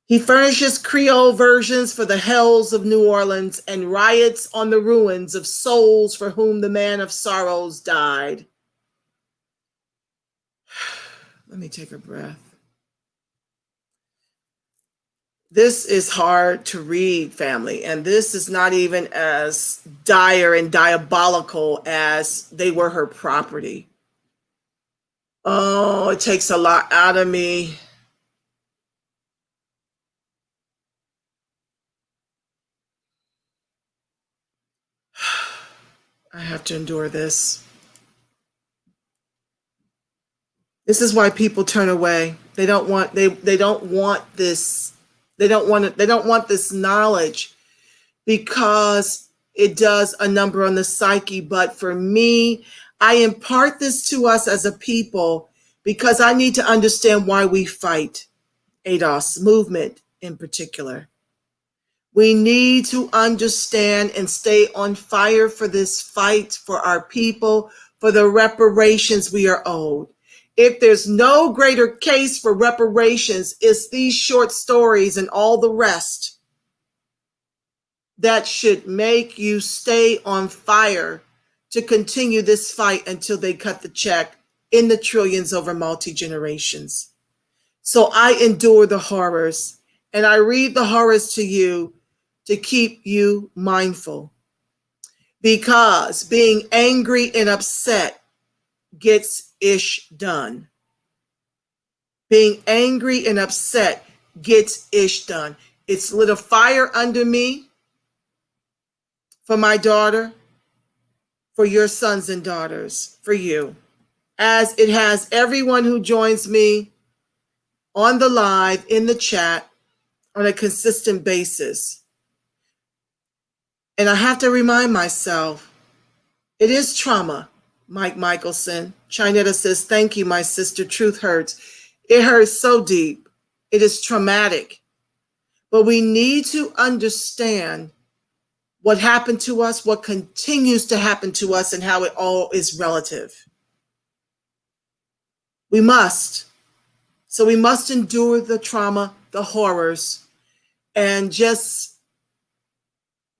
He furnishes Creole versions for the hells of New Orleans and riots on the ruins of souls for whom the man of sorrows died. Let me take a breath. This is hard to read, family, and this is not even as dire and diabolical as they were her property. Oh, it takes a lot out of me. I have to endure this. This is why people turn away. They don't want this. They don't want this knowledge because it does a number on the psyche. But for me, I impart this to us as a people because I need to understand why we fight ADOS movement in particular. We need to understand and stay on fire for this fight for our people, for the reparations we are owed. If there's no greater case for reparations, it's these short stories and all the rest that should make you stay on fire to continue this fight until they cut the check in the trillions over multi-generations. So I endure the horrors and I read the horrors to you to keep you mindful, because being angry and upset gets ish done. Being angry and upset gets ish done. It's lit a fire under me for my daughter, for your sons and daughters, for you, as it has everyone who joins me on the live, in the chat, on a consistent basis. And I have to remind myself, it is trauma. Mike Michelson. Chinetta says, thank you, my sister. Truth hurts. It hurts so deep. It is traumatic. But we need to understand what happened to us, what continues to happen to us, and how it all is relative. We must. So we must endure the trauma, the horrors, and just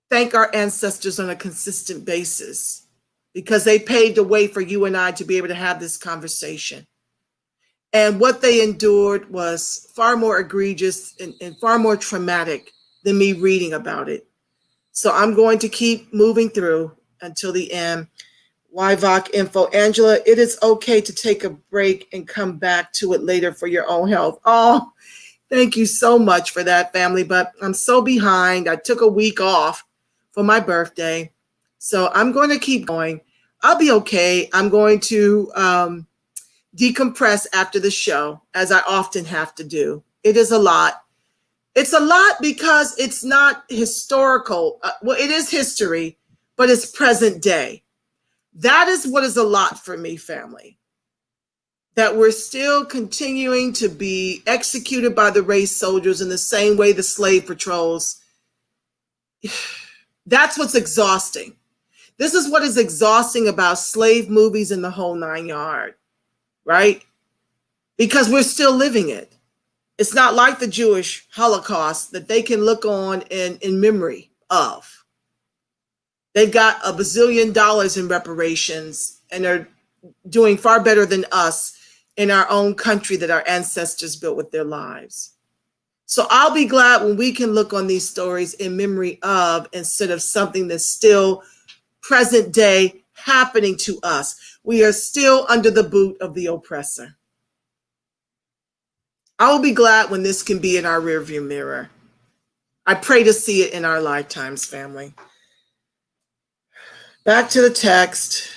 thank our ancestors on a consistent basis, because they paved the way for you and I to be able to have this conversation. And what they endured was far more egregious and far more traumatic than me reading about it. So I'm going to keep moving through until the end. YVOC info. Angela, it is okay to take a break and come back to it later for your own health. Oh, thank you so much for that, family. But I'm so behind. I took a week off for my birthday. So I'm going to keep going. I'll be okay. I'm going to decompress after the show, as I often have to do. It is a lot. It's a lot because it's not historical. Well, it is history, but it's present day. That is what is a lot for me, family. That we're still continuing to be executed by the race soldiers in the same way the slave patrols. That's what's exhausting. This is what is exhausting about slave movies and the whole 9 yards, right? Because we're still living it. It's not like the Jewish Holocaust that they can look on in memory of. They've got $1 bazillion in reparations and are doing far better than us in our own country that our ancestors built with their lives. So I'll be glad when we can look on these stories in memory of, instead of something that's still present day happening to us. We are still under the boot of the oppressor. I will be glad when this can be in our rearview mirror. I pray to see it in our lifetimes, family. Back to the text.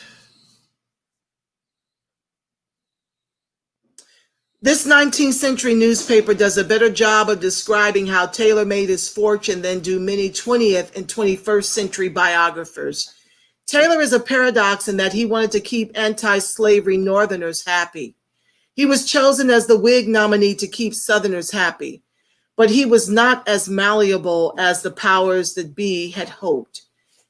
This 19th century newspaper does a better job of describing how Taylor made his fortune than do many 20th and 21st century biographers. Taylor is a paradox in that he wanted to keep anti-slavery Northerners happy. He was chosen as the Whig nominee to keep Southerners happy, but he was not as malleable as the powers that be had hoped.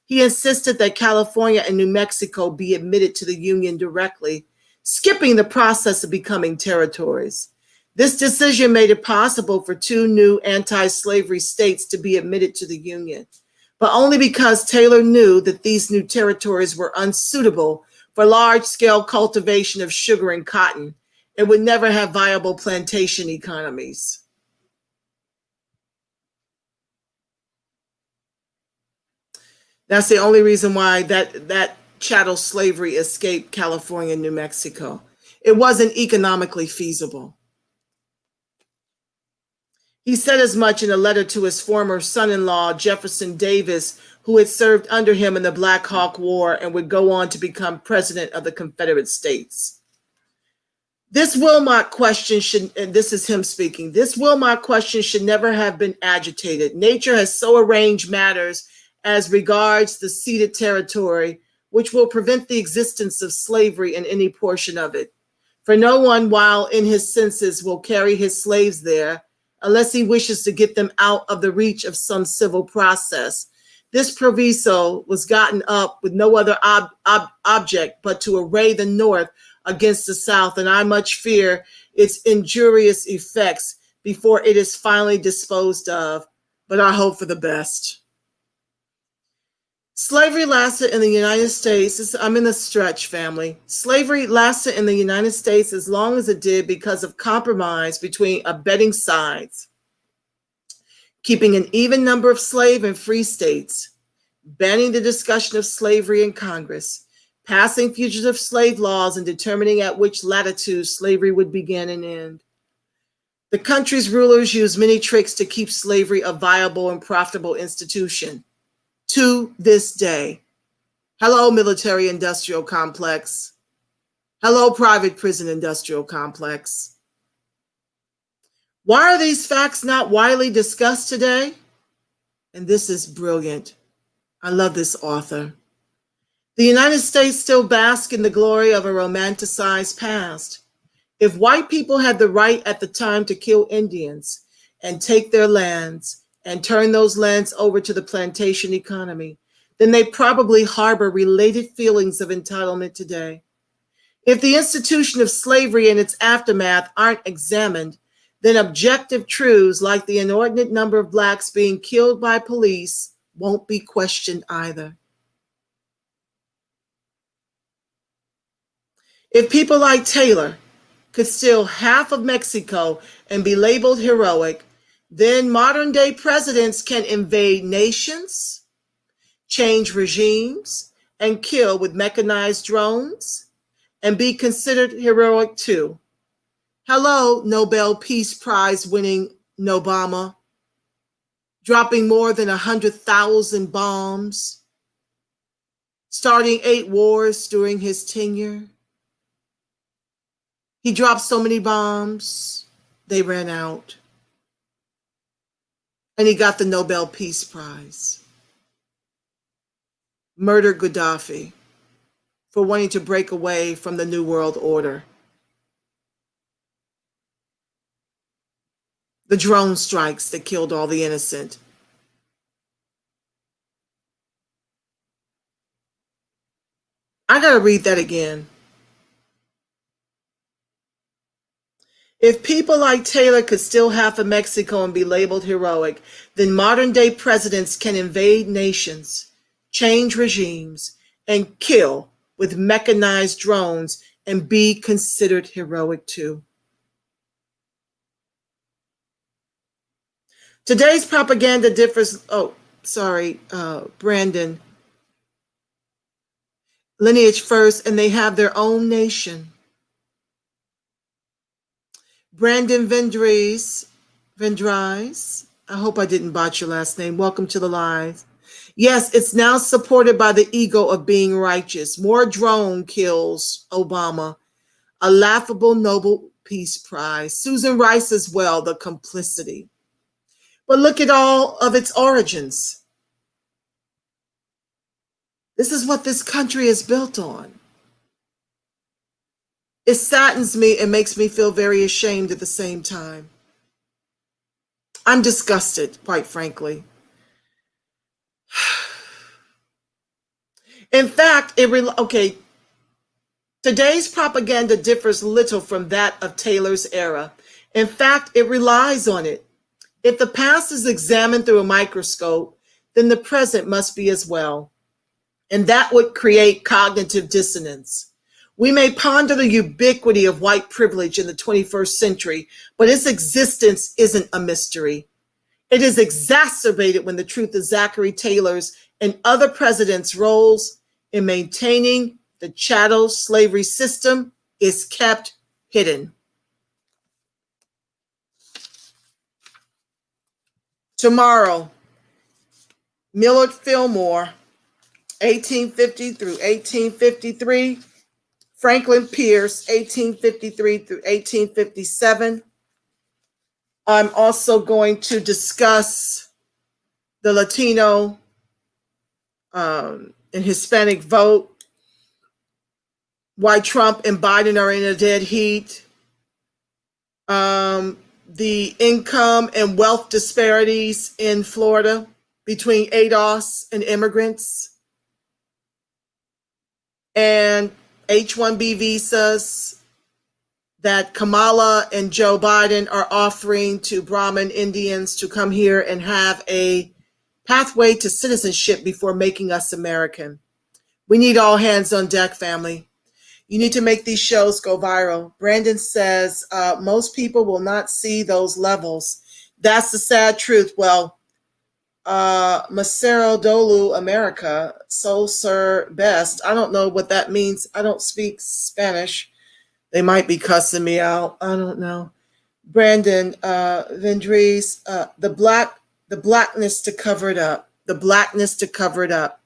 He insisted that California and New Mexico be admitted to the Union directly, skipping the process of becoming territories. This decision made it possible for 2 new anti-slavery states to be admitted to the Union, but only because Taylor knew that these new territories were unsuitable for large-scale cultivation of sugar and cotton and would never have viable plantation economies. That's the only reason why that chattel slavery escaped California and New Mexico. It wasn't economically feasible. He said as much in a letter to his former son-in-law, Jefferson Davis, who had served under him in the Black Hawk War and would go on to become president of the Confederate States. This Wilmot question should, and this is him speaking, this Wilmot question should never have been agitated. Nature has so arranged matters as regards the ceded territory, which will prevent the existence of slavery in any portion of it. For no one, while in his senses, will carry his slaves there, unless he wishes to get them out of the reach of some civil process. This proviso was gotten up with no other object but to array the North against the South, and I much fear its injurious effects before it is finally disposed of, but I hope for the best. Slavery lasted in the United States, I'm in the stretch, family. Slavery lasted in the United States as long as it did because of compromise between abetting sides, keeping an even number of slave and free states, banning the discussion of slavery in Congress, passing fugitive slave laws, and determining at which latitude slavery would begin and end. The country's rulers used many tricks to keep slavery a viable and profitable institution. To this day. Hello, military-industrial complex. Hello, private prison-industrial complex. Why are these facts not widely discussed today? And this is brilliant. I love this author. The United States still basks in the glory of a romanticized past. If white people had the right at the time to kill Indians and take their lands, and turn those lands over to the plantation economy, then they probably harbor related feelings of entitlement today. If the institution of slavery and its aftermath aren't examined, then objective truths like the inordinate number of Blacks being killed by police won't be questioned either. If people like Taylor could steal half of Mexico and be labeled heroic, then modern-day presidents can invade nations, change regimes, and kill with mechanized drones, and be considered heroic too. Hello, Nobel Peace Prize winning Obama, dropping more than 100,000 bombs, starting 8 wars during his tenure. He dropped so many bombs, they ran out. And he got the Nobel Peace Prize. Murdered Gaddafi for wanting to break away from the New World Order. The drone strikes that killed all the innocent. I gotta read that again. If people like Taylor could steal half of Mexico and be labeled heroic, then modern-day presidents can invade nations, change regimes, and kill with mechanized drones and be considered heroic too. Today's propaganda differs, Brandon. Lineage first, and they have their own nation. Brandon Vendries, I hope I didn't botch your last name. Welcome to the live. Yes, it's now supported by the ego of being righteous. More drone kills Obama. A laughable Nobel Peace Prize. Susan Rice as well, the complicity. But look at all of its origins. This is what this country is built on. It saddens me and makes me feel very ashamed at the same time. I'm disgusted, quite frankly. In fact, today's propaganda differs little from that of Taylor's era. In fact, it relies on it. If the past is examined through a microscope, then the present must be as well. And that would create cognitive dissonance. We may ponder the ubiquity of white privilege in the 21st century, but its existence isn't a mystery. It is exacerbated when the truth of Zachary Taylor's and other presidents' roles in maintaining the chattel slavery system is kept hidden. Tomorrow, Millard Fillmore, 1850 through 1853. Franklin Pierce, 1853 through 1857. I'm also going to discuss the Latino and Hispanic vote, why Trump and Biden are in a dead heat, the income and wealth disparities in Florida between ADOS and immigrants, and H-1B visas that Kamala and Joe Biden are offering to Brahmin Indians to come here and have a pathway to citizenship before making us American. We need all hands on deck, family. You need to make these shows go viral. Brandon says most people will not see those levels. That's the sad truth. Well, Macero Dolu America, so sir best. I don't know what that means. I don't speak Spanish. They might be cussing me out. I don't know. Brandon Vendries, the blackness to cover it up. The blackness to cover it up.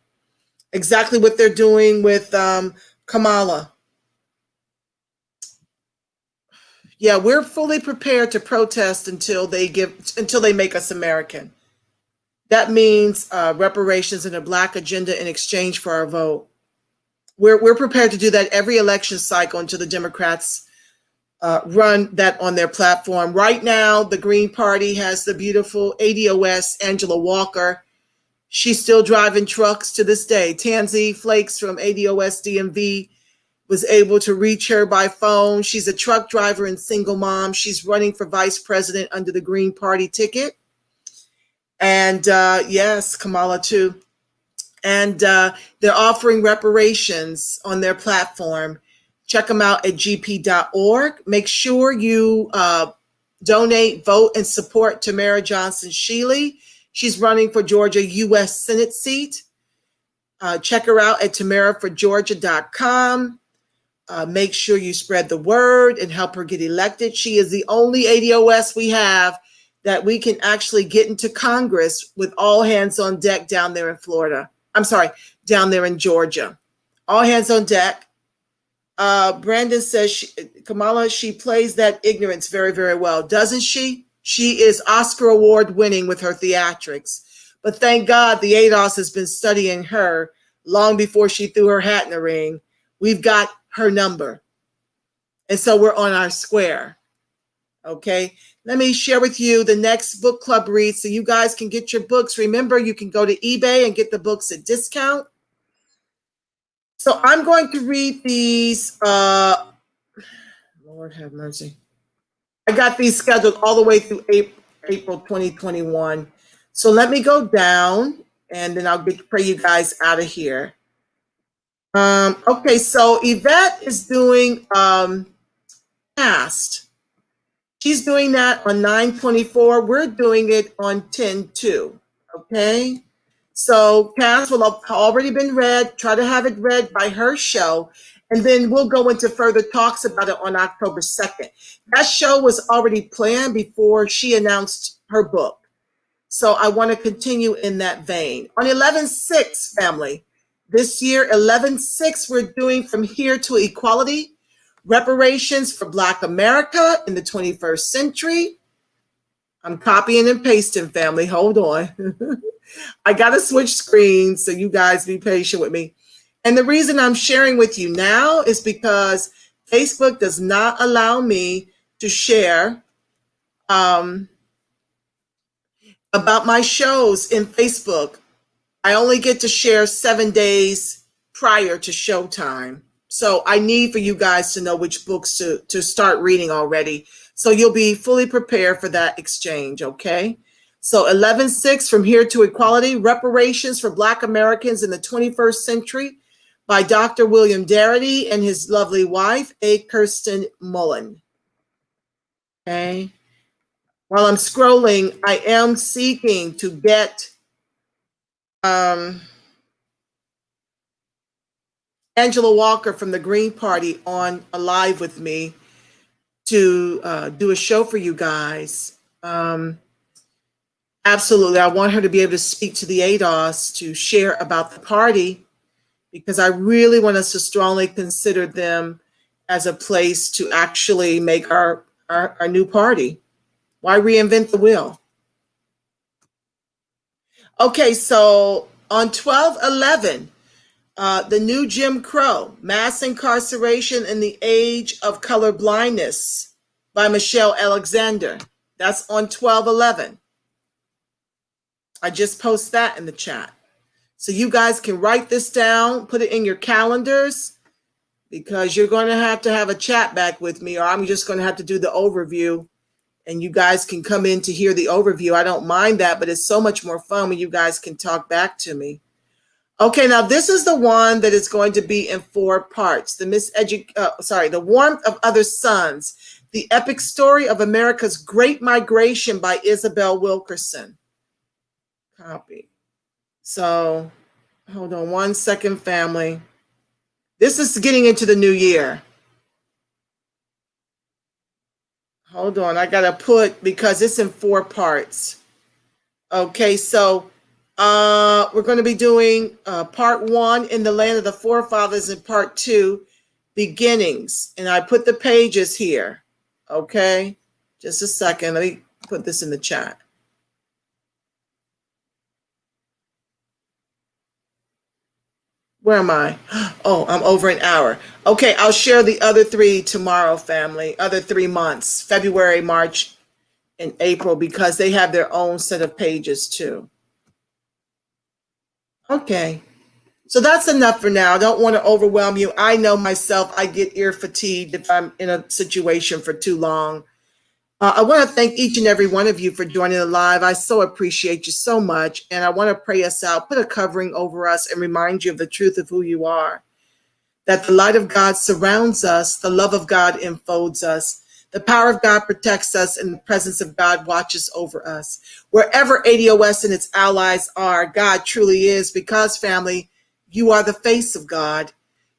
Exactly what they're doing with Kamala. Yeah, we're fully prepared to protest until they make us American. That means reparations and a black agenda in exchange for our vote. We're prepared to do that every election cycle until the Democrats run that on their platform. Right now, the Green Party has the beautiful ADOS Angela Walker. She's still driving trucks to this day. Tansy Flakes from ADOS DMV was able to reach her by phone. She's a truck driver and single mom. She's running for vice president under the Green Party ticket. And yes, Kamala too. And they're offering reparations on their platform. Check them out at gp.org. Make sure you donate, vote, and support Tamara Johnson Shealy. She's running for Georgia U.S. Senate seat. Check her out at tamaraforgeorgia.com. Make sure you spread the word and help her get elected. She is the only ADOS we have that we can actually get into Congress with all hands on deck down there in Florida. I'm sorry, down there in Georgia. All hands on deck. Brandon says, Kamala, she plays that ignorance very, very well, doesn't she? She is Oscar Award winning with her theatrics. But thank God the ADOS has been studying her long before she threw her hat in the ring. We've got her number. And so we're on our square. Okay. Let me share with you the next book club read so you guys can get your books. Remember, you can go to eBay and get the books at discount. So I'm going to read these. Lord have mercy. I got these scheduled all the way through April 2021. So let me go down and then I'll pray you guys out of here. Okay, so Yvette is doing Past. She's doing that on 9/24. We're doing it on 10/2. Okay, so Cass will have already been read. Try to have it read by her show, and then we'll go into further talks about it on October 2nd. That show was already planned before she announced her book. So I want to continue in that vein. On 11/6, family, this year, 11/6, we're doing From Here to Equality, Reparations for Black America in the 21st Century. I'm copying and pasting, family. Hold on. I got to switch screens, so you guys be patient with me. And the reason I'm sharing with you now is because Facebook does not allow me to share about my shows in Facebook. I only get to share 7 days prior to showtime. So I need for you guys to know which books to start reading already. So you'll be fully prepared for that exchange, okay? So 11/6, From Here to Equality, Reparations for Black Americans in the 21st Century by Dr. William Darity and his lovely wife, A. Kirsten Mullen. Okay. While I'm scrolling, I am seeking to get Angela Walker from the Green Party on a live with me to do a show for you guys. Absolutely. I want her to be able to speak to the ADOS to share about the party, because I really want us to strongly consider them as a place to actually make our new party. Why reinvent the wheel? Okay, so on 12/11, the new Jim Crow, Mass Incarceration in the Age of Color Blindness by Michelle Alexander. That's on 12/11. I just post that in the chat. So you guys can write this down, put it in your calendars, because you're going to have a chat back with me, or I'm just going to have to do the overview, and you guys can come in to hear the overview. I don't mind that, but it's so much more fun when you guys can talk back to me. Okay, now this is the one that is going to be in 4 parts. The Warmth of Other Suns, the epic story of America's Great Migration by Isabel Wilkerson. Copy. So hold on one second, family. This is getting into the new year. Hold on, I gotta put, because it's in 4 parts. Okay, so we're going to be doing part 1, In the Land of the Forefathers, and part 2, Beginnings. And I put the pages here. Okay, just a second. Let me put this in the chat. Where am I? Oh, I'm over an hour. Okay, I'll share the other 3 tomorrow, family. Other 3 months, February, March, and April, because they have their own set of pages too. Okay, so that's enough for now. I don't want to overwhelm you. I know myself, I get ear fatigued if I'm in a situation for too long. I want to thank each and every one of you for joining the live. I so appreciate you so much. And I want to pray us out, put a covering over us, and remind you of the truth of who you are. That the light of God surrounds us, the love of God enfolds us, the power of God protects us, and the presence of God watches over us. Wherever ADOS and its allies are, God truly is, because, family, you are the face of God.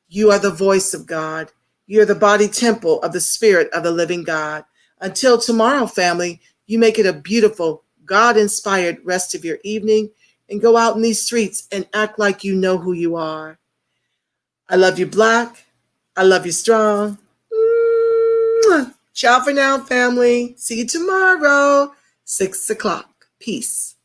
You are the voice of God. You are the body temple of the Spirit of the living God. Until tomorrow, family, you make it a beautiful, God-inspired rest of your evening, and go out in these streets and act like you know who you are. I love you, Black. I love you, strong. Ciao for now, family. See you tomorrow, 6 o'clock. Peace.